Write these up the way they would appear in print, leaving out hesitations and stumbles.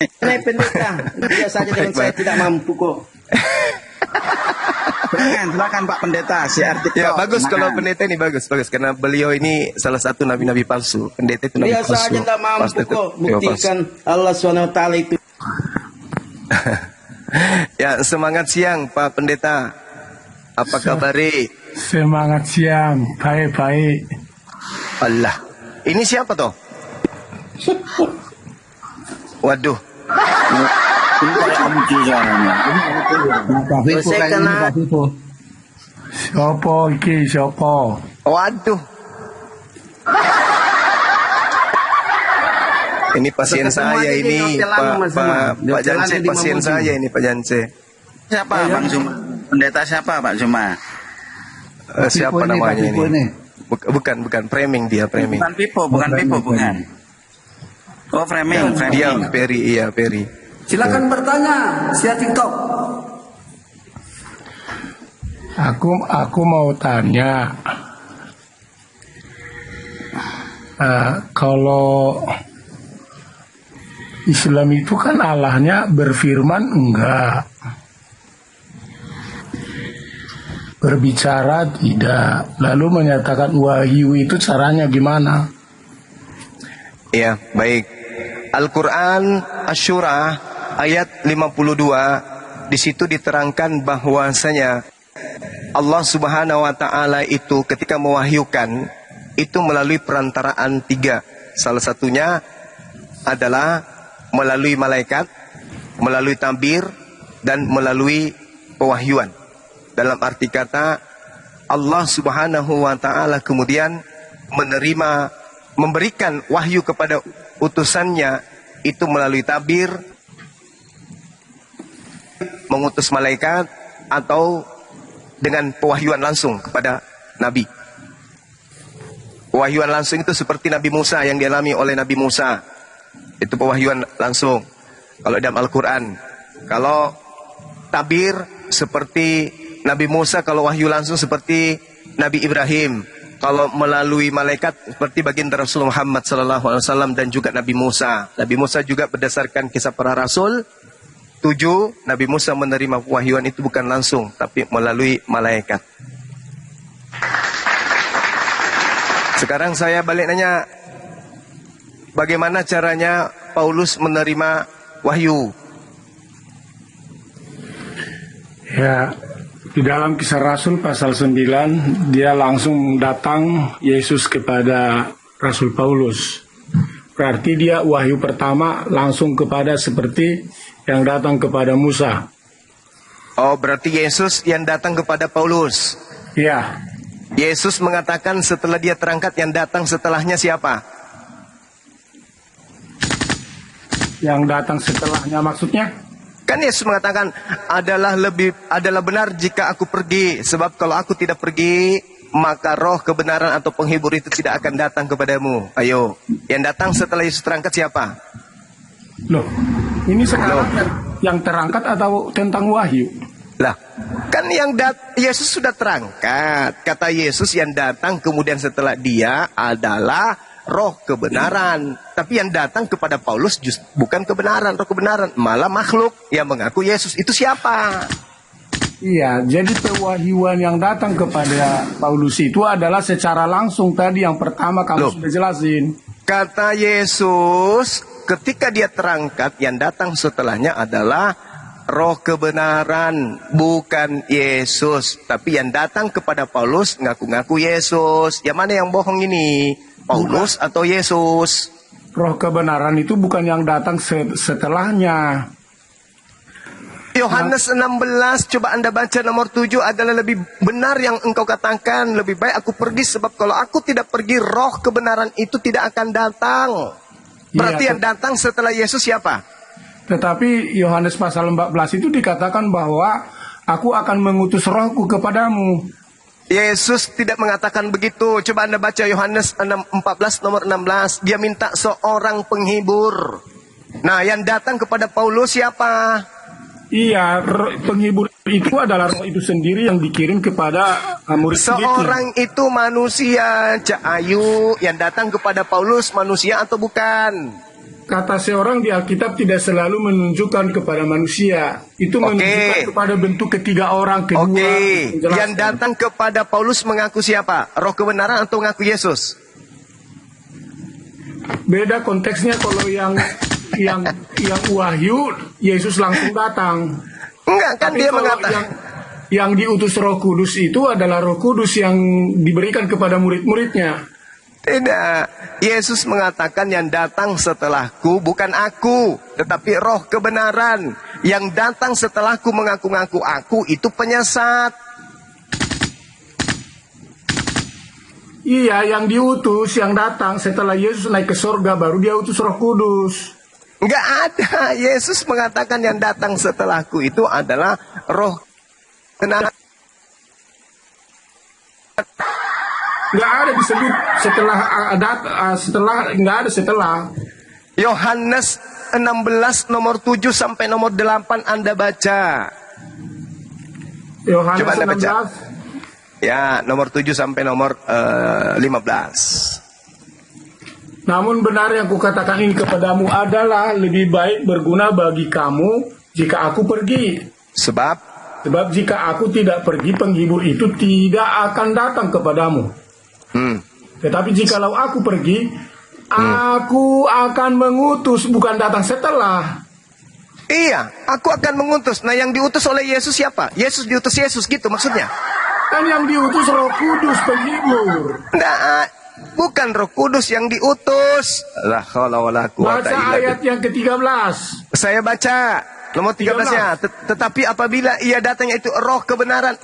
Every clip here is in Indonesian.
Ini pendeta, dia saja dengan saya tidak mampu kok. Silakan Pak Pendeta, si artikel. Ya bagus kalau pendeta ini bagus karena beliau ini salah satu nabi-nabi palsu. Pendeta itu nabi Dia palsu. saja tidak mampu Pasti kok buktikan Allah SWT itu. Ya semangat siang Pak Pendeta. Apa kabar? Semangat siang, baik-baik. Allah. Ini siapa toh? Waduh. Siapa iki, siapa? Waduh. Ini pasien saya ini, Pak Jance, pasien saya ini Pak Jance. Siapa Bang Zuma? Pendeta siapa Pak Zuma? Siapa namanya ini? Bukan framing dia, framing. Bukan Pipo. Oh framing. Dia Peri. Silakan bertanya, siap TikTok. Aku mau tanya, kalau Islam itu kan Allahnya berfirman enggak, berbicara tidak, lalu menyatakan wahyu itu caranya gimana? Iya, baik. Al-Quran Asy-Syura ayat 52 di situ diterangkan bahwasanya Allah Subhanahu wa taala itu ketika mewahyukan itu melalui perantaraan 3. Salah satunya adalah melalui malaikat, melalui tabir dan melalui pewahyuan. Dalam arti kata Allah Subhanahu wa taala kemudian memberikan wahyu kepada utusannya itu melalui tabir, mengutus malaikat, atau dengan pewahyuan langsung kepada Nabi. Pewahyuan langsung itu seperti Nabi Musa yang dialami oleh Nabi Musa. Itu pewahyuan langsung. Kalau dalam Al-Quran. Kalau tabir seperti Nabi Musa, kalau wahyu langsung seperti Nabi Ibrahim. Kalau melalui malaikat seperti baginda Rasul Muhammad SAW dan juga Nabi Musa. Nabi Musa juga berdasarkan kisah para Rasul. 7, Nabi Musa menerima wahyuan itu bukan langsung, tapi melalui malaikat. Sekarang saya balik nanya, bagaimana caranya Paulus menerima wahyu? Ya, di dalam Kisah Rasul pasal 9, dia langsung datang Yesus kepada Rasul Paulus. Berarti dia wahyu pertama langsung kepada seperti yang datang kepada Musa. Oh, berarti Yesus yang datang kepada Paulus. Ya. Yesus mengatakan setelah dia terangkat yang datang setelahnya siapa? Yang datang setelahnya maksudnya? Kan Yesus mengatakan adalah benar jika aku pergi, sebab kalau aku tidak pergi maka roh kebenaran atau penghibur itu tidak akan datang kepadamu. Ayo, yang datang setelah Yesus terangkat siapa? Loh, ini sekarang yang terangkat atau tentang wahyu? Lah, kan Yesus sudah terangkat. Kata Yesus yang datang kemudian setelah dia adalah roh kebenaran. Tapi yang datang kepada Paulus bukan kebenaran, roh kebenaran, malah makhluk yang mengaku Yesus. Itu siapa? Iya, jadi pewahyuan yang datang kepada Paulus itu adalah secara langsung tadi yang pertama kamu sudah jelasin. Kata Yesus, ketika dia terangkat, yang datang setelahnya adalah roh kebenaran, bukan Yesus. Tapi yang datang kepada Paulus ngaku-ngaku Yesus. Yang mana yang bohong ini? Paulus atau Yesus? Roh kebenaran itu bukan yang datang setelahnya. Yohanes 16, coba Anda baca nomor 7 adalah lebih benar yang engkau katakan. Lebih baik aku pergi, sebab kalau aku tidak pergi, roh kebenaran itu tidak akan datang. Berarti yang datang setelah Yesus siapa? Tetapi Yohanes pasal 14 itu dikatakan bahwa aku akan mengutus rohku kepadamu. Yesus tidak mengatakan begitu. Coba Anda baca Yohanes 14 nomor 16. Dia minta seorang penghibur. Nah, yang datang kepada Paulus siapa? Iya, penghibur itu adalah roh itu sendiri yang dikirim kepada murid. Seorang itu manusia, Cak Ayu, yang datang kepada Paulus manusia atau bukan? kata seorang di Alkitab tidak selalu menunjukkan kepada manusia. Itu menunjukkan kepada bentuk ketiga orang kedua. Yang datang kepada Paulus mengaku siapa? Roh kebenaran atau mengaku Yesus? Beda konteksnya. Kalau yang wahyu, Yesus langsung datang. Enggak, kan Tapi dia kalau mengatakan yang diutus Roh Kudus itu adalah Roh Kudus yang diberikan kepada murid-muridnya. tidak. Yesus mengatakan yang datang setelahku bukan aku, tetapi roh kebenaran. Yang datang setelahku mengaku-ngaku aku itu penyesat. Iya, yang diutus, yang datang setelah Yesus naik ke surga, baru dia utus Roh Kudus. Enggak ada. Yesus mengatakan yang datang setelahku itu adalah roh kebenaran. Nggak ada disebut setelah nggak ada setelah. Yohanes 16 nomor 7 sampai nomor 8 Anda baca. Yohanes Coba Anda baca. 16. Ya, nomor 7 sampai nomor 15. Namun benar yang kukatakan ini kepadamu adalah lebih baik berguna bagi kamu jika aku pergi. Sebab jika aku tidak pergi, penghibur itu tidak akan datang kepadamu. Tetapi jikalau aku pergi, aku akan mengutus, bukan datang setelah. Iya, aku akan mengutus. Nah, yang diutus oleh Yesus siapa? Yesus diutus Yesus gitu maksudnya. Kan yang diutus Roh Kudus penghibur. Nah, bukan Roh Kudus yang diutus. La haula wala quwata Baca illa ayat billah. yang ke-13. Saya baca nomor 13-nya. Tetapi apabila ia datangnya itu roh kebenaran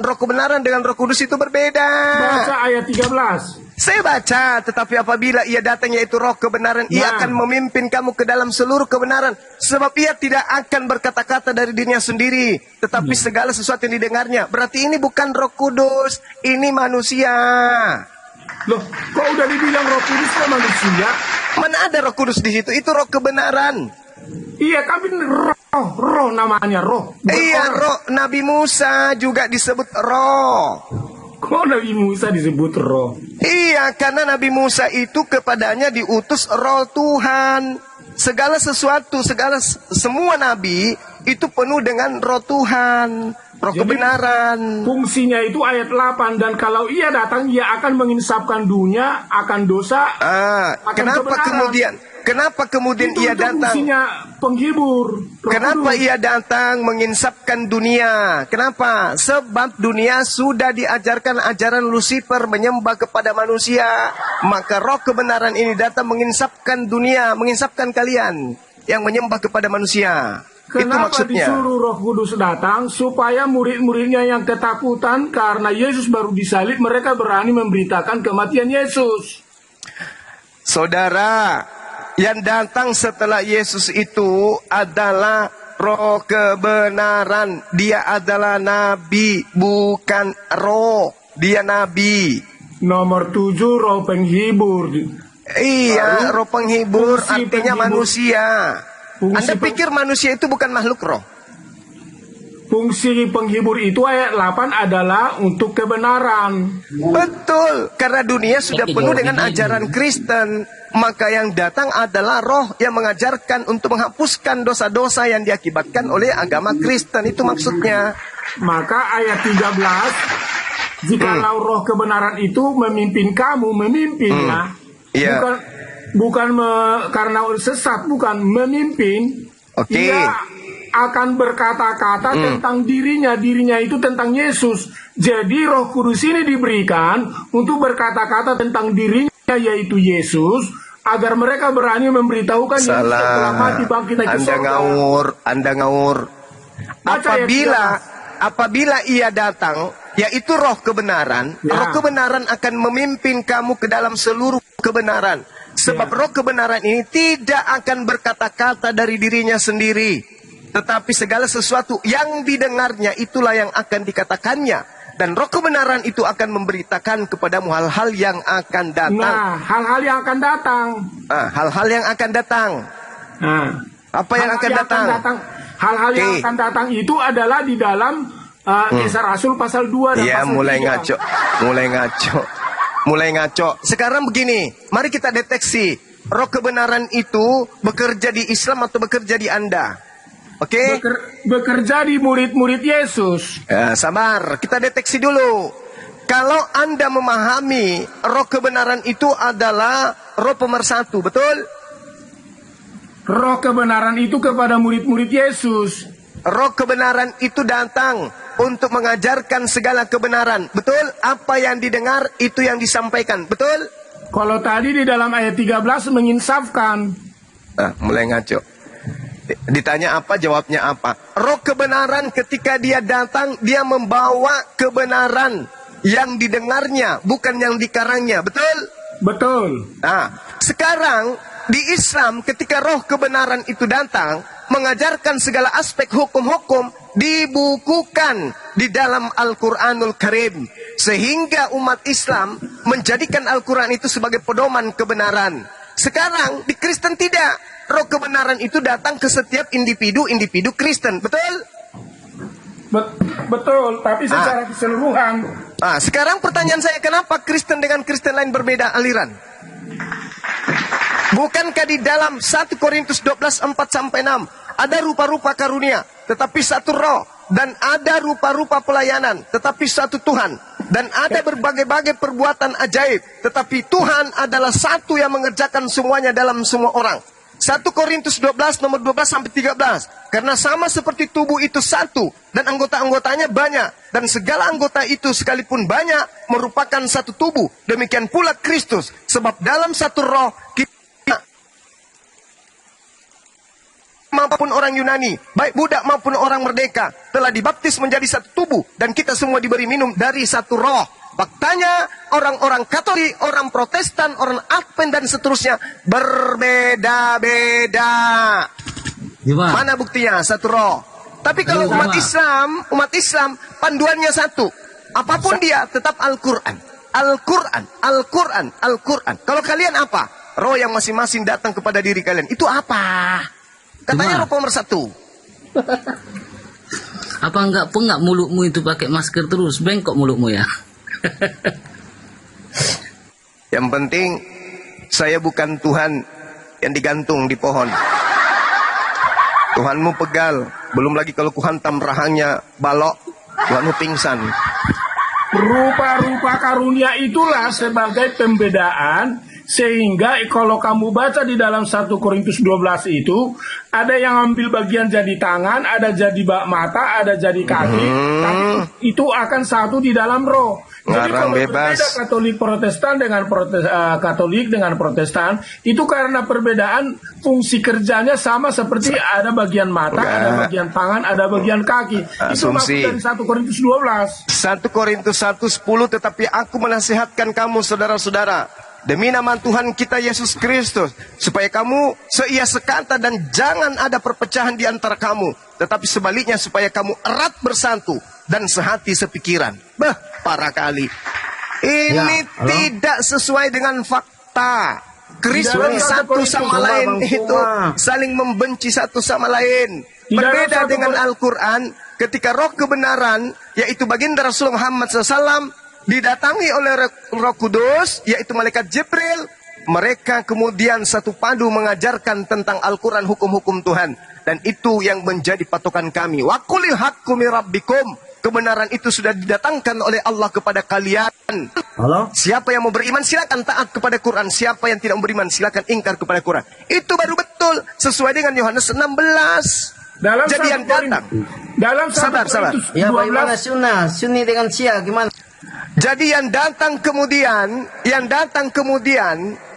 dengan Roh Kudus itu berbeda. Baca ayat 13. Saya baca, tetapi apabila ia datangnya itu roh kebenaran, ia akan memimpin kamu ke dalam seluruh kebenaran. Sebab ia tidak akan berkata-kata dari dirinya sendiri, tetapi segala sesuatu yang didengarnya. Berarti ini bukan Roh Kudus, ini manusia. Loh, kok udah dibilang Roh Kudus kok manusia? Mana ada Roh Kudus di situ? Itu roh kebenaran. Iya, tapi roh namanya roh. Iya, roh. Nabi Musa juga disebut roh. Kok Nabi Musa disebut roh? Iya, karena Nabi Musa itu kepadanya diutus roh Tuhan. Segala sesuatu, semua nabi itu penuh dengan roh Tuhan, roh kebenaran. Fungsinya itu ayat 8. Dan kalau ia datang, ia akan menginsafkan dunia akan dosa. Kenapa kemudian ia datang? Fungsinya penghibur. Kenapa ia datang menginsafkan dunia? Kenapa? Sebab dunia sudah diajarkan ajaran Lucifer menyembah kepada manusia. Maka roh kebenaran ini datang menginsafkan dunia, menginsafkan kalian yang menyembah kepada manusia. Itu Kenapa maksudnya. disuruh Roh Kudus datang? Supaya murid-muridnya yang ketakutan karena Yesus baru disalib, mereka berani memberitakan kematian Yesus. Saudara, yang datang setelah Yesus itu adalah roh kebenaran. Dia adalah nabi, bukan roh. Dia nabi. Nomor 7, roh penghibur. Iya, roh penghibur artinya penghibur. manusia. Anda pikir manusia itu bukan makhluk roh? Fungsi penghibur itu ayat 8 adalah untuk kebenaran. Betul, karena dunia sudah penuh dengan ajaran Kristen. Maka yang datang adalah roh yang mengajarkan untuk menghapuskan dosa-dosa yang diakibatkan oleh agama Kristen. Itu maksudnya. Maka ayat 13, jikalau roh kebenaran itu memimpin kamu, memimpinlah. Iya. Bukan karena sesat, bukan memimpin. Oke. Ia akan berkata-kata tentang dirinya itu tentang Yesus. Jadi Roh Kudus ini diberikan untuk berkata-kata tentang dirinya, yaitu Yesus, agar mereka berani memberitahukan Yesus setelah mati bangkit naik ke surga. Anda ngaur. Apabila ia datang, yaitu roh kebenaran, roh kebenaran akan memimpin kamu ke dalam seluruh kebenaran. Sebab roh kebenaran ini tidak akan berkata-kata dari dirinya sendiri, tetapi segala sesuatu yang didengarnya itulah yang akan dikatakannya. Dan roh kebenaran itu akan memberitakan kepadamu hal-hal yang akan datang. Nah, hal-hal yang akan datang. Hal-hal yang akan datang. Nah, apa yang akan datang? Hal-hal yang akan datang itu adalah di dalam Kisah Rasul pasal 2 dan pasal 3. Mulai ngaco. Sekarang begini, mari kita deteksi roh kebenaran itu bekerja di Islam atau bekerja di Anda? Oke? Bekerja di murid-murid Yesus. Ya, sabar, kita deteksi dulu. Kalau Anda memahami roh kebenaran itu adalah roh pemersatu, betul? Roh kebenaran itu kepada murid-murid Yesus. Roh kebenaran itu datang untuk mengajarkan segala kebenaran, betul? Apa yang didengar itu yang disampaikan, betul? Kalau tadi di dalam ayat 13 menginsafkan. Nah, mulai ngaco. Ditanya apa, jawabnya apa. Roh kebenaran ketika dia datang, dia membawa kebenaran yang didengarnya, bukan yang dikarangnya, betul? Betul. Nah, sekarang di Islam ketika roh kebenaran itu datang, mengajarkan segala aspek hukum-hukum, dibukukan di dalam Al-Quranul Karim. Sehingga umat Islam menjadikan Al-Quran itu sebagai pedoman kebenaran. Sekarang di Kristen tidak. Roh kebenaran itu datang ke setiap individu Kristen, betul? Betul, tapi secara keseluruhan. Nah, sekarang pertanyaan saya, kenapa Kristen dengan Kristen lain berbeda aliran? Bukankah di dalam 1 Korintus 12, 4-6 ada rupa-rupa karunia, tetapi satu roh, dan ada rupa-rupa pelayanan, tetapi satu Tuhan, dan ada berbagai-bagai perbuatan ajaib, tetapi Tuhan adalah satu yang mengerjakan semuanya dalam semua orang. 1 Korintus 12 nomor 12-13. Karena sama seperti tubuh itu satu dan anggota-anggotanya banyak, dan segala anggota itu sekalipun banyak merupakan satu tubuh. Demikian pula Kristus, sebab dalam satu roh kita, maupun orang Yunani, baik budak maupun orang merdeka, telah dibaptis menjadi satu tubuh, dan kita semua diberi minum dari satu roh. Faktanya orang-orang Katolik, orang Protestan, orang Advent dan seterusnya berbeda-beda. Mana buktinya? Satu roh. Tapi kalau umat Islam panduannya satu. Apapun dia tetap Al-Quran. Al-Quran, Al-Quran, Al-Quran. Kalau kalian apa? Roh yang masing-masing datang kepada diri kalian. Itu apa? Katanya roh pemersatu. Apa enggak mulutmu itu pakai masker terus? Bengkok mulutmu ya. Yang penting saya bukan Tuhan yang digantung di pohon. Tuhanmu pegal. Belum lagi kalau kuhantam rahangnya balok, Tuhanmu pingsan. Rupa-rupa karunia itulah sebagai pembedaan. Sehingga kalau kamu baca di dalam 1 Korintus 12 itu, ada yang ambil bagian jadi tangan, ada jadi mata, ada jadi kaki, tapi itu akan satu di dalam roh. Jadi kalau berbeda Katolik Protestan dengan Katolik dengan Protestan, itu karena perbedaan fungsi kerjanya sama seperti ada bagian mata, ada bagian tangan, ada bagian kaki. Itu maksud dari 1 Korintus 12. 1 Korintus 1:10, tetapi aku menasihatkan kamu saudara-saudara, demi nama Tuhan kita Yesus Kristus, supaya kamu seia sekata dan jangan ada perpecahan di antara kamu, tetapi sebaliknya supaya kamu erat bersatu dan sehati sepikiran. Parah kali. Ini tidak sesuai dengan fakta. Kristen satu sama lain itu saling membenci satu sama lain. Berbeda dengan Al-Quran, ketika roh kebenaran, yaitu baginda Rasul Muhammad SAW, didatangi oleh Roh Kudus, yaitu malaikat Jibril, mereka kemudian satu padu mengajarkan tentang Al-Quran, hukum-hukum Tuhan. Dan itu yang menjadi patokan kami. Wa qulil haqqu min rabbikum. Kebenaran itu sudah didatangkan oleh Allah kepada kalian. Halo? Siapa yang mau beriman silakan taat kepada Quran. Siapa yang tidak beriman silakan ingkar kepada Quran. Itu baru betul sesuai dengan Yohanes 16. Dalam Jadian datang. Dalam sabar. Ya bagaimana Sunni dengan Syiah gimana? Jadi yang datang kemudian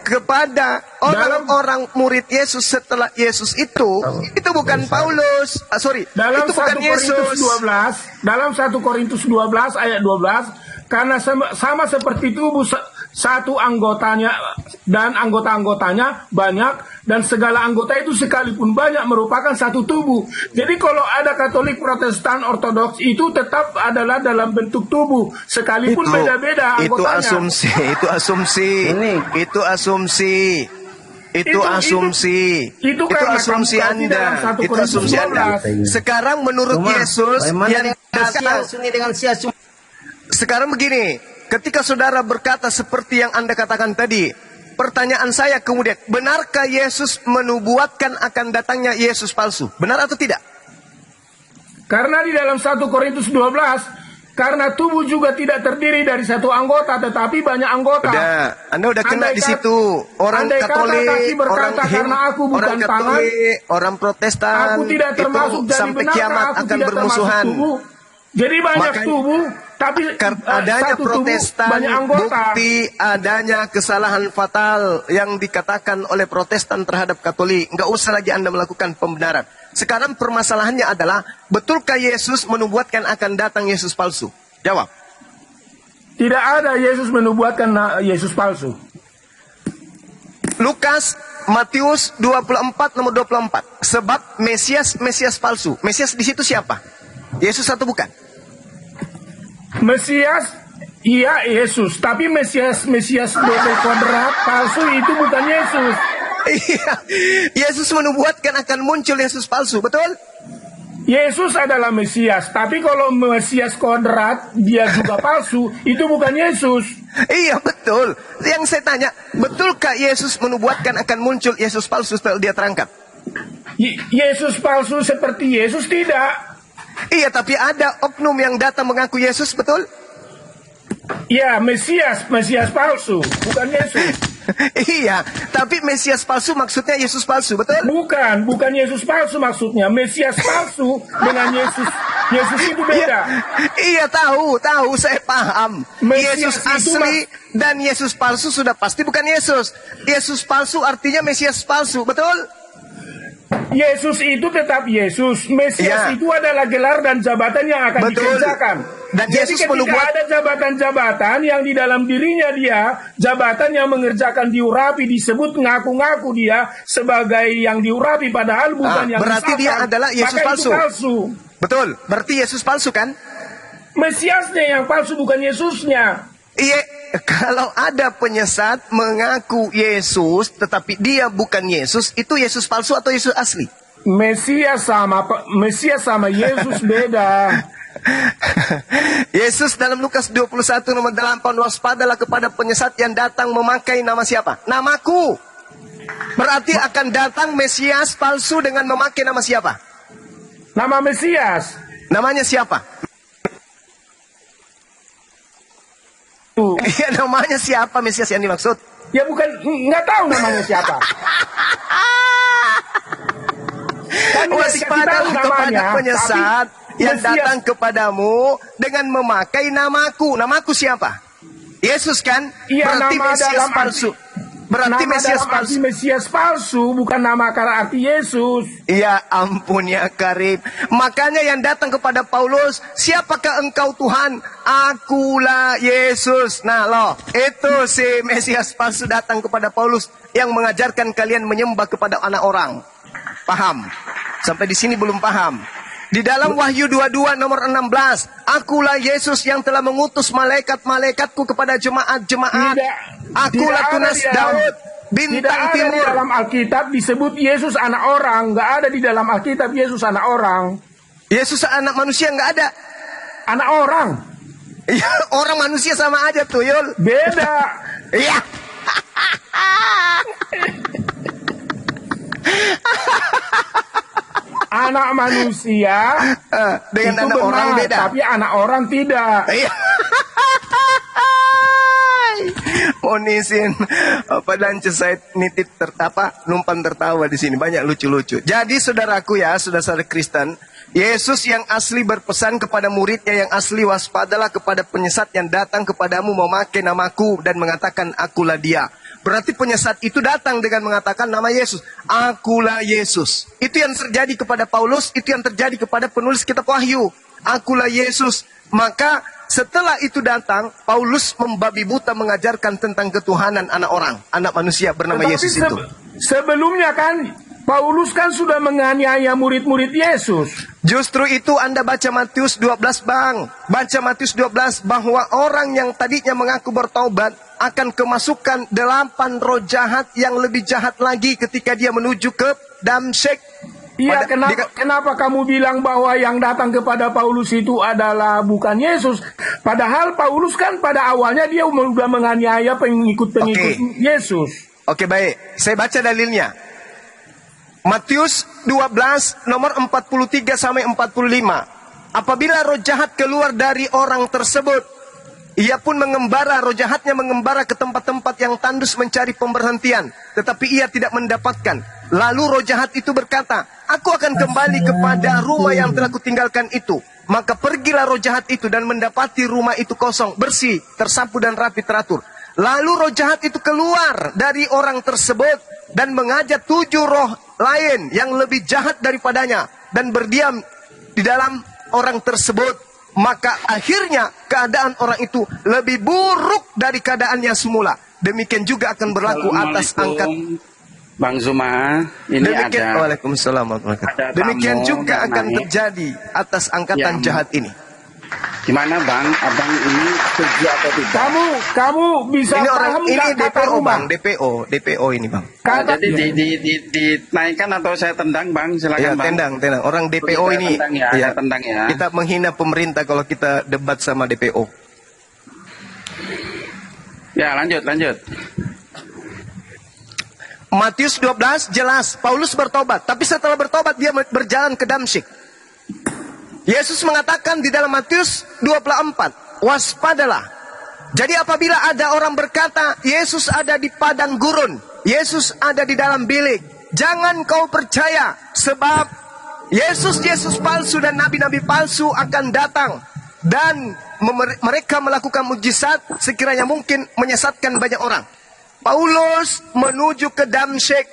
kepada orang-orang murid Yesus setelah Yesus itu bukan Paulus, dalam itu bukan Yesus. Dalam 1 Korintus 12 ayat 12, karena sama seperti tubuh satu anggotanya dan anggota-anggotanya banyak, dan segala anggota itu sekalipun banyak merupakan satu tubuh. Jadi kalau ada Katolik, Protestan, Ortodoks itu tetap adalah dalam bentuk tubuh sekalipun beda-beda anggotanya. Itu asumsi Anda. Itu asumsi Anda. Sekarang menurut Yesus yang Sunni dengan Syiah. Sekarang begini, ketika saudara berkata seperti yang Anda katakan tadi, pertanyaan saya kemudian, benarkah Yesus menubuatkan akan datangnya Yesus palsu? Benar atau tidak? Karena di dalam 1 Korintus 12, karena tubuh juga tidak terdiri dari satu anggota, tetapi banyak anggota. Anda udah kena di situ. Orang Katolik, orang karena aku bukan orang Katolik, orang Protestan, aku tidak termasuk itu sampai kiamat akan bermusuhan. Jadi banyak tubuh, tapi adanya satu Protestan, tubuh, banyak anggota. bukti adanya kesalahan fatal yang dikatakan oleh Protestan terhadap Katolik. Nggak usah lagi Anda melakukan pembenaran. Sekarang permasalahannya adalah, betulkah Yesus menubuatkan akan datang Yesus palsu? Jawab. Tidak ada Yesus menubuatkan Yesus palsu. Lukas, Matius 24 nomor 24. Sebab Mesias palsu. Mesias di situ siapa? Yesus atau bukan? Mesias, iya Yesus. Tapi Mesias double kuadrat palsu itu bukan Yesus. Iya, Yesus menubuatkan akan muncul Yesus palsu, betul? Yesus adalah Mesias, tapi kalau Mesias kuadrat dia juga palsu, itu bukan Yesus. Iya, betul. Yang saya tanya, betulkah Yesus menubuatkan akan muncul Yesus palsu setelah dia terangkat? Yesus palsu seperti Yesus tidak. Iya, tapi ada oknum yang datang mengaku Yesus, betul? Ya, Mesias palsu, bukan Yesus. Iya, tapi Mesias palsu maksudnya Yesus palsu, betul? Bukan Yesus palsu maksudnya. Mesias palsu dengan Yesus itu beda. Iya, tahu, saya paham. Mesias Yesus asli dan Yesus palsu sudah pasti bukan Yesus. Yesus palsu artinya Mesias palsu, betul? Yesus itu tetap Yesus. Mesias itu adalah gelar dan jabatan yang akan dikerjakan. Dan jadi Yesus ketika ada jabatan-jabatan yang di dalam dirinya dia, jabatan yang mengerjakan diurapi, disebut ngaku-ngaku dia sebagai yang diurapi, padahal bukan yang berarti disahkan, dia adalah Yesus palsu. Betul, berarti Yesus palsu kan? Mesiasnya yang palsu, bukan Yesusnya. Iya, kalau ada penyesat mengaku Yesus tetapi dia bukan Yesus, itu Yesus palsu atau Yesus asli? Mesias sama Yesus beda. Yesus dalam Lukas 21 nomor 8, waspadalah kepada penyesat yang datang memakai nama siapa? Namaku. Berarti akan datang Mesias palsu dengan memakai nama siapa? Nama Mesias. Namanya siapa? Iya, namanya siapa Mesias yang dimaksud? Ya bukan, nggak tahu namanya siapa. Waspadalah kepada penyesat yang datang kepadamu dengan memakai namaku. Namaku siapa? Yesus kan? Iya, berarti Mesias palsu. Berarti Mesias palsu. Mesias palsu bukan nama karena arti Yesus. Ya ampun ya Karib. Makanya yang datang kepada Paulus, siapakah engkau Tuhan? Akulah Yesus. Nah loh, itu si Mesias palsu datang kepada Paulus yang mengajarkan kalian menyembah kepada anak orang. Paham? Sampai di sini belum paham. Di dalam Wahyu 22 nomor 16, akulah Yesus yang telah mengutus malaikat-malaikatku kepada jemaat-jemaat. Akulah tunas Daud, bintang timur. Di dalam Alkitab disebut Yesus anak orang. Nggak ada di dalam Alkitab Yesus anak orang. Yesus anak manusia nggak ada. Anak orang. Ya, orang manusia sama aja tuh, Yul. Beda. Iya. Anak manusia dengan itu anak benar, orang beda. tapi anak orang tidak. Iya. Monisin apa dan saya nitip numpan tertawa di sini, banyak lucu-lucu. Jadi saudaraku ya, saudara Kristen, Yesus yang asli berpesan kepada muridnya yang asli, waspadalah kepada penyesat yang datang kepadamu memakai namaku dan mengatakan akulah dia. Berarti penyesat itu datang dengan mengatakan nama Yesus. Akulah Yesus. Itu yang terjadi kepada Paulus, itu yang terjadi kepada penulis kitab Wahyu. Akulah Yesus. Maka setelah itu datang, Paulus membabi buta mengajarkan tentang ketuhanan anak orang, anak manusia bernama Yesus itu. Sebelumnya kan, Paulus kan sudah menganiaya murid-murid Yesus. Justru itu Anda baca Matius 12 bang. Baca Matius 12 bahwa orang yang tadinya mengaku bertaubat akan kemasukan 8 roh jahat yang lebih jahat lagi ketika dia menuju ke Damsyik. Iya, kenapa kamu bilang bahwa yang datang kepada Paulus itu adalah bukan Yesus? Padahal Paulus kan pada awalnya dia sudah menganiaya pengikut-pengikut Yesus. Oke, baik. Saya baca dalilnya. Matius 12 nomor 43 sampai 45. Apabila roh jahat keluar dari orang tersebut, ia pun mengembara, roh jahatnya mengembara ke tempat-tempat yang tandus mencari pemberhentian, tetapi ia tidak mendapatkan. Lalu roh jahat itu berkata, aku akan kembali kepada rumah yang telah kutinggalkan itu. Maka pergilah roh jahat itu dan mendapati rumah itu kosong, bersih, tersapu dan rapi teratur. Lalu roh jahat itu keluar dari orang tersebut dan mengajak 7 roh lain yang lebih jahat daripadanya dan berdiam di dalam orang tersebut. Maka akhirnya keadaan orang itu lebih buruk dari keadaannya semula. Demikian juga akan berlaku atas angkat Bang Zuma. Ini demikian, ada. Waalaikumsalam warahmatullahi wabarakatuh. Demikian juga akan terjadi atas angkatan jahat ini. Gimana Bang? Abang ini setuju atau tidak? Kamu bisa Ini orang paham ini nggak kata DPO rumah? Bang, DPO ini Bang. Kata, Jadi dinaikkan atau saya tendang Bang? Silakan Ya, Bang. tendang. Orang DPO Kita ini tendang ya, ya, kita tendang ya. kita menghina pemerintah kalau kita debat sama DPO. Ya, lanjut. Matius 12 jelas Paulus bertobat, tapi setelah bertobat dia berjalan ke Damsyik. Yesus mengatakan di dalam Matius 24, waspadalah. Jadi apabila ada orang berkata, Yesus ada di padang gurun, Yesus ada di dalam bilik, jangan kau percaya, sebab Yesus palsu dan nabi-nabi palsu akan datang. Dan mereka melakukan mujizat sekiranya mungkin menyesatkan banyak orang. Paulus menuju ke Damsyik.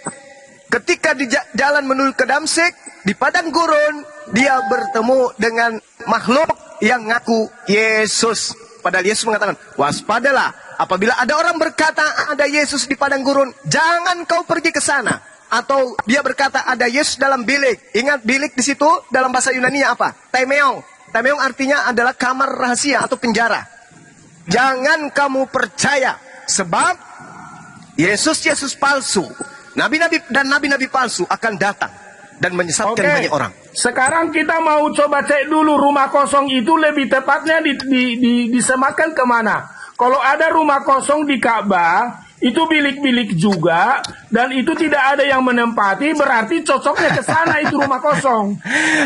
Ketika di jalan menuju ke Damsyik, di padang gurun, dia bertemu dengan makhluk yang ngaku Yesus. Padahal Yesus mengatakan, waspadalah. Apabila ada orang berkata ada Yesus di padang gurun, jangan kau pergi ke sana. Atau dia berkata ada Yesus dalam bilik. Ingat bilik di situ dalam bahasa Yunani apa? Taimeong. Taimeong artinya adalah kamar rahasia atau penjara. Jangan kamu percaya, sebab Yesus palsu, nabi-nabi palsu akan datang dan menyesatkan banyak orang. Sekarang kita mau coba cek dulu rumah kosong itu lebih tepatnya disematkan kemana. Kalau ada rumah kosong di Ka'bah, itu bilik-bilik juga, dan itu tidak ada yang menempati, berarti cocoknya ke sana itu rumah kosong.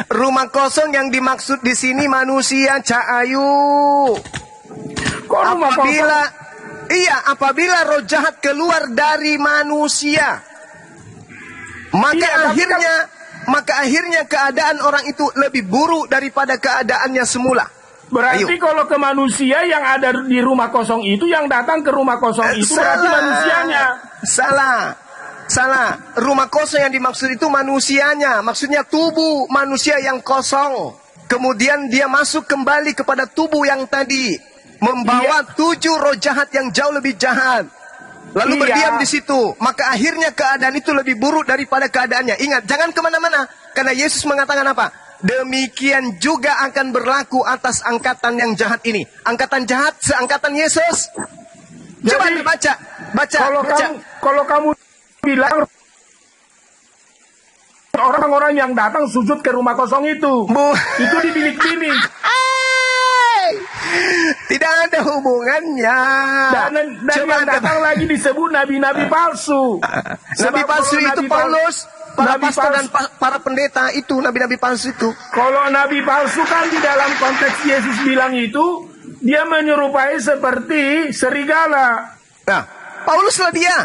Rumah kosong yang dimaksud di sini manusia, Cak Ayu. Kok rumah kosong? Iya, apabila roh jahat keluar dari manusia, maka akhirnya keadaan orang itu lebih buruk daripada keadaannya semula. Berarti kalau ke manusia yang ada di rumah kosong itu, yang datang ke rumah kosong itu berarti manusianya. Salah. Rumah kosong yang dimaksud itu manusianya. Maksudnya tubuh manusia yang kosong. Kemudian dia masuk kembali kepada tubuh yang tadi, membawa 7 roh jahat yang jauh lebih jahat. Lalu berdiam di situ. Maka akhirnya keadaan itu lebih buruk daripada keadaannya. Ingat, jangan kemana-mana. Karena Yesus mengatakan apa? Demikian juga akan berlaku atas angkatan yang jahat ini. Angkatan jahat seangkatan Yesus. Coba dibaca. Baca. Kalau kamu bilang orang-orang yang datang sujud ke rumah kosong itu, itu di bilik-bilik. Tidak ada hubungannya. Dan yang datang lagi disebut nabi-nabi palsu. Nabi palsu itu Paulus, para pastor dan para pendeta itu nabi-nabi palsu itu. Kalau nabi palsu kan di dalam konteks Yesus bilang itu, dia menyerupai seperti serigala. Nah, Paulus lah dia.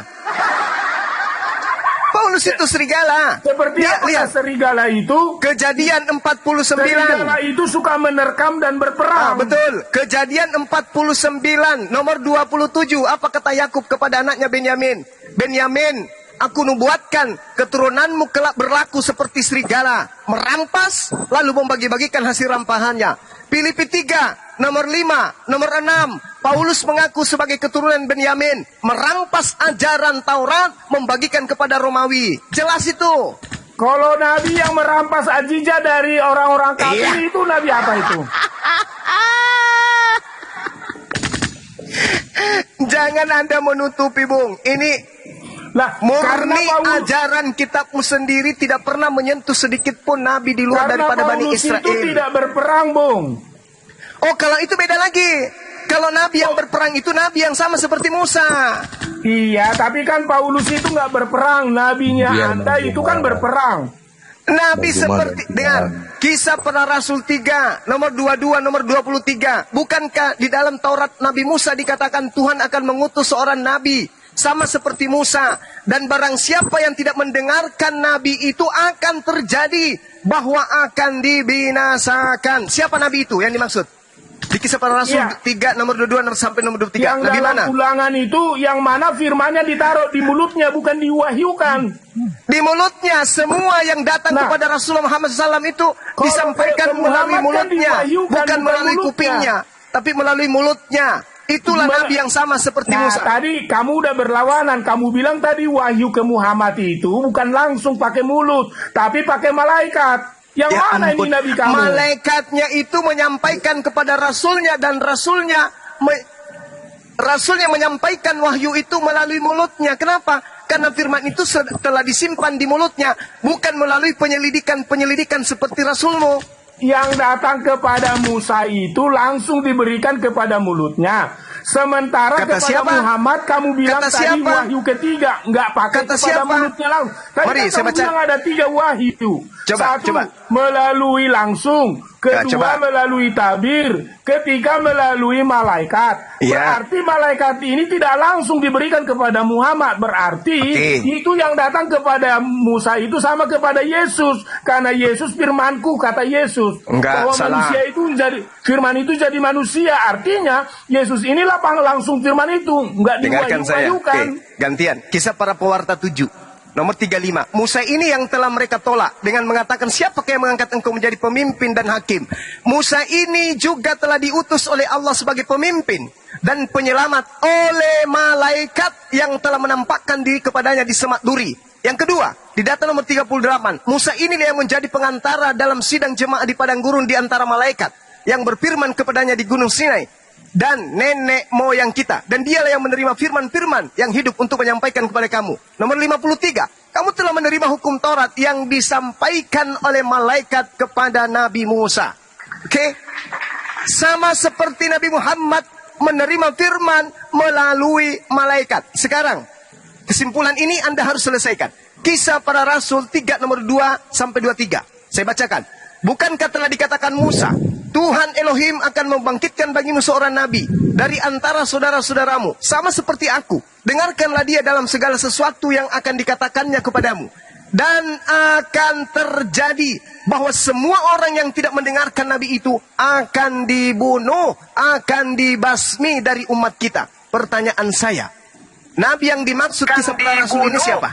Paulus itu serigala. Seperti lihat serigala itu? Kejadian 49. Serigala itu suka menerkam dan berperang. Betul. Kejadian 49 nomor 27. Apa kata Yakub kepada anaknya Benyamin? Benyamin, aku nubuatkan keturunanmu kelak berlaku seperti serigala, merampas lalu membagi-bagikan hasil rampahannya. Filipi 3 nomor 5, nomor 6. Paulus mengaku sebagai keturunan Benyamin, merampas ajaran Taurat, membagikan kepada Romawi. Jelas itu. Kalau nabi yang merampas ajija dari orang-orang kafir itu nabi apa itu? Jangan Anda menutupi, Bung. Ini murni ajaran kitabmu sendiri, tidak pernah menyentuh sedikit pun nabi di luar daripada Bani Israel. Itu tidak berperang, Bung. Oh, kalau itu beda lagi. Kalau nabi yang berperang itu nabi yang sama seperti Musa. Iya, tapi kan Paulus itu nggak berperang. Nabinya Anda itu kan berperang. Nabi seperti dengan Kisah Para Rasul 3 nomor 22 nomor 23. Bukankah di dalam Taurat Nabi Musa dikatakan Tuhan akan mengutus seorang nabi sama seperti Musa, dan barang siapa yang tidak mendengarkan nabi itu akan terjadi bahwa akan dibinasakan. Siapa nabi itu yang dimaksud? Di Kisah Para Rasul 3 nomor 22 sampai nomor 23. Yang Nabi dalam mana? Ulangan itu yang mana firmannya ditaruh di mulutnya, bukan diwahyukan. Di mulutnya. Semua yang datang kepada Rasulullah Muhammad SAW itu disampaikan melalui mulutnya, bukan melalui kupingnya, tapi melalui mulutnya. Itulah nabi yang sama seperti Musa. Tadi kamu udah berlawanan. Kamu bilang tadi wahyu ke Muhammad itu bukan langsung pakai mulut, tapi pakai malaikat. Yang Ya mana ampun. ini nabi kamu? Malaikatnya itu menyampaikan kepada rasulnya, dan rasulnya menyampaikan wahyu itu melalui mulutnya. Kenapa? Karena firman itu telah disimpan di mulutnya, bukan melalui penyelidikan seperti rasulmu. Yang datang kepada Musa itu langsung diberikan kepada mulutnya. Sementara Kata kepada siapa? Muhammad kamu bilang Kata tadi siapa? wahyu ketiga, nggak pakai Kata kepada siapa? mulutnya langsung. Tadi Mari, kan saya kamu baca. bilang ada 3 wahyu. Satu, Coba. melalui langsung. Kedua, coba. melalui tabir. Ketiga, melalui malaikat. Ya. Berarti malaikat ini tidak langsung diberikan kepada Muhammad. Berarti itu yang datang kepada Musa itu sama kepada Yesus. Karena Yesus firmanku, kata Yesus. Enggak, bahwa salah. manusia itu firman itu jadi manusia. Artinya Yesus inilah langsung firman itu, enggak Dengarkan saya. diwahyukan. Gantian. Kisah Para Pewarta 7 nomor 35. Musa ini yang telah mereka tolak dengan mengatakan, siapakah yang mengangkat engkau menjadi pemimpin dan hakim? Musa ini juga telah diutus oleh Allah sebagai pemimpin dan penyelamat oleh malaikat yang telah menampakkan diri kepadanya di Semak Duri. Yang kedua, di data nomor 38, Musa inilah yang menjadi pengantara dalam sidang jemaah di padang gurun di antara malaikat yang berfirman kepadanya di Gunung Sinai dan nenek moyang kita, dan dialah yang menerima firman-firman yang hidup untuk menyampaikan kepada kamu. Nomor 53, kamu telah menerima hukum Taurat yang disampaikan oleh malaikat kepada Nabi Musa. Oke? Sama seperti Nabi Muhammad menerima firman melalui malaikat. Sekarang, kesimpulan ini Anda harus selesaikan. Kisah Para Rasul 3 nomor 2 sampai 23. Saya bacakan. Bukankah telah dikatakan Musa, Tuhan Elohim akan membangkitkan bagimu seorang nabi dari antara saudara-saudaramu, sama seperti aku. Dengarkanlah dia dalam segala sesuatu yang akan dikatakannya kepadamu. Dan akan terjadi bahwa semua orang yang tidak mendengarkan nabi itu akan dibunuh, akan dibasmi dari umat kita. Pertanyaan saya, nabi yang dimaksud Kisah Para Rasul ini siapa?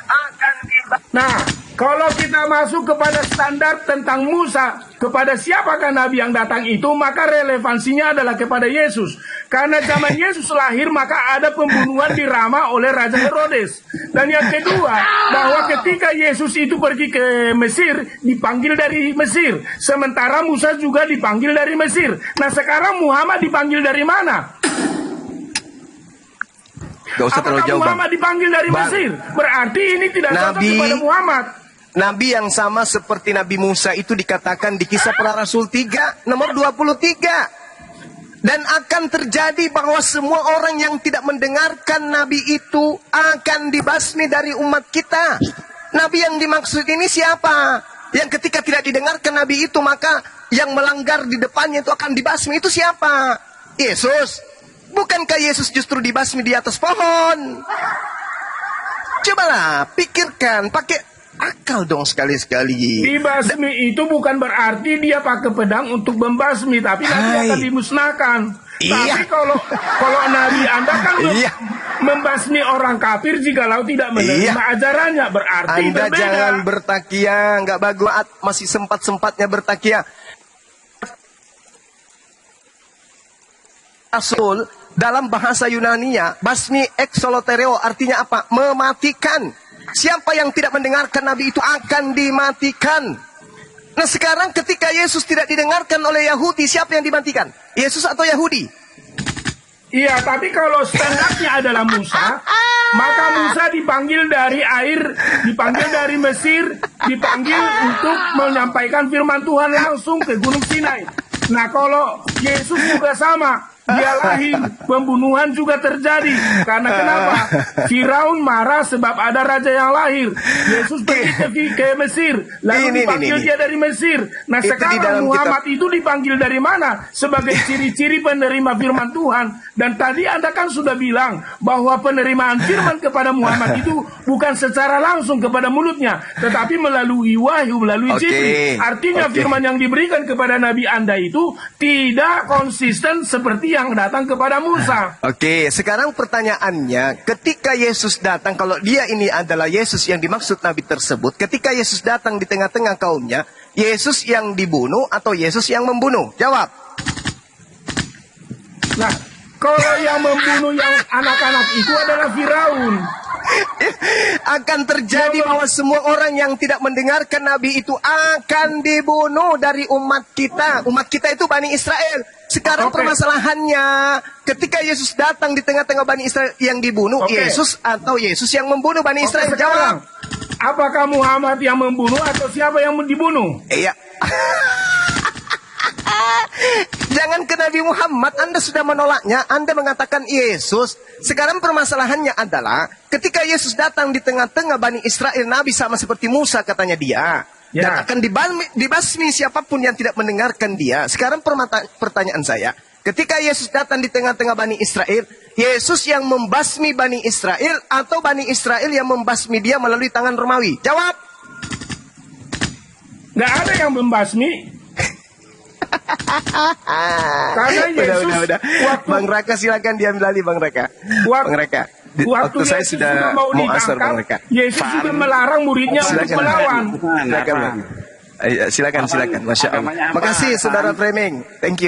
Nah, kalau kita masuk kepada standar tentang Musa, kepada siapakah nabi yang datang itu, maka relevansinya adalah kepada Yesus. Karena zaman Yesus lahir, maka ada pembunuhan di Rama oleh Raja Herodes. Dan yang kedua, bahwa ketika Yesus itu pergi ke Mesir, dipanggil dari Mesir. Sementara Musa juga dipanggil dari Mesir. Nah, sekarang Muhammad dipanggil dari mana? Gak usah terlalu Apakah jauh, Bang. Muhammad dipanggil dari Bang. Mesir? Berarti ini tidak cocok Nabi- kepada Muhammad. Nabi yang sama seperti Nabi Musa itu dikatakan di Kisah Para Rasul 3 nomor 23. Dan akan terjadi bahwa semua orang yang tidak mendengarkan Nabi itu akan dibasmi dari umat kita. Nabi yang dimaksud ini siapa? Yang ketika tidak didengarkan Nabi itu, maka yang melanggar di depannya itu akan dibasmi. Itu siapa? Yesus. Bukankah Yesus justru dibasmi di atas pohon? Cobalah pikirkan, pakai akal dong sekali-sekali. Dibasmi itu bukan berarti dia pakai pedang untuk membasmi, tapi nanti Hai. akan dimusnahkan. Iya. Tapi kalau Nabi Anda kan Iya. membasmi orang kafir jikalau tidak menerima Iya. ajarannya, berarti Anda berbeda. jangan bertakia, nggak bagus, masih sempat-sempatnya bertakia. Rasul dalam bahasa Yunani-nya, basmi exolotereo artinya apa? Mematikan. Siapa yang tidak mendengarkan Nabi itu akan dimatikan. Nah sekarang ketika Yesus tidak didengarkan oleh Yahudi, siapa yang dimatikan? Yesus atau Yahudi? Iya, tapi kalau standarnya adalah Musa, maka Musa dipanggil dari air, dipanggil dari Mesir, dipanggil untuk menyampaikan firman Tuhan langsung ke Gunung Sinai. Nah, kalau Yesus juga sama, dia lahir, pembunuhan juga terjadi. Karena kenapa? Firaun marah sebab ada raja yang lahir. Yesus pergi ke Mesir, lalu dipanggil dia dari Mesir. Nah Itu di sekarang dalam Muhammad itu dipanggil dari mana? Sebagai ciri-ciri penerima firman Tuhan. Dan tadi Anda kan sudah bilang bahwa penerimaan firman kepada Muhammad itu bukan secara langsung kepada mulutnya, tetapi melalui wahyu, melalui Jibril. Artinya firman yang diberikan kepada Nabi Anda itu tidak konsisten seperti yang datang kepada Musa. Oke, sekarang pertanyaannya, ketika Yesus datang, kalau dia ini adalah Yesus yang dimaksud Nabi tersebut, ketika Yesus datang di tengah-tengah kaumnya, Yesus yang dibunuh atau Yesus yang membunuh? Jawab. Nah, kalau yang membunuh yang anak-anak itu adalah Firaun. Akan terjadi bahwa semua orang yang tidak mendengarkan Nabi itu akan dibunuh dari umat kita. Umat kita itu Bani Israel. Sekarang permasalahannya, ketika Yesus datang di tengah-tengah Bani Israel yang dibunuh, Yesus atau Yesus yang membunuh Bani Israel? Jawab. Apakah Muhammad yang membunuh atau siapa yang dibunuh? Iya. Jangan ke Nabi Muhammad, Anda sudah menolaknya, Anda mengatakan Yesus. Sekarang permasalahannya adalah, ketika Yesus datang di tengah-tengah Bani Israel, Nabi sama seperti Musa katanya dia. Dan akan dibasmi siapapun yang tidak mendengarkan dia. Sekarang pertanyaan saya, ketika Yesus datang di tengah-tengah Bani Israel, Yesus yang membasmi Bani Israel atau Bani Israel yang membasmi dia melalui tangan Romawi? Jawab. Nggak ada yang membasmi. Karena Yesus udah. Bang Raka silakan diambil alih, Bang Raka. Bang Raka. Waktu saya Yesus sudah mau asar, Bang Raka. Yesus juga melarang muridnya untuk melawan. Silakan. Masya Allah. Makasih Saudara Framing. Thank you.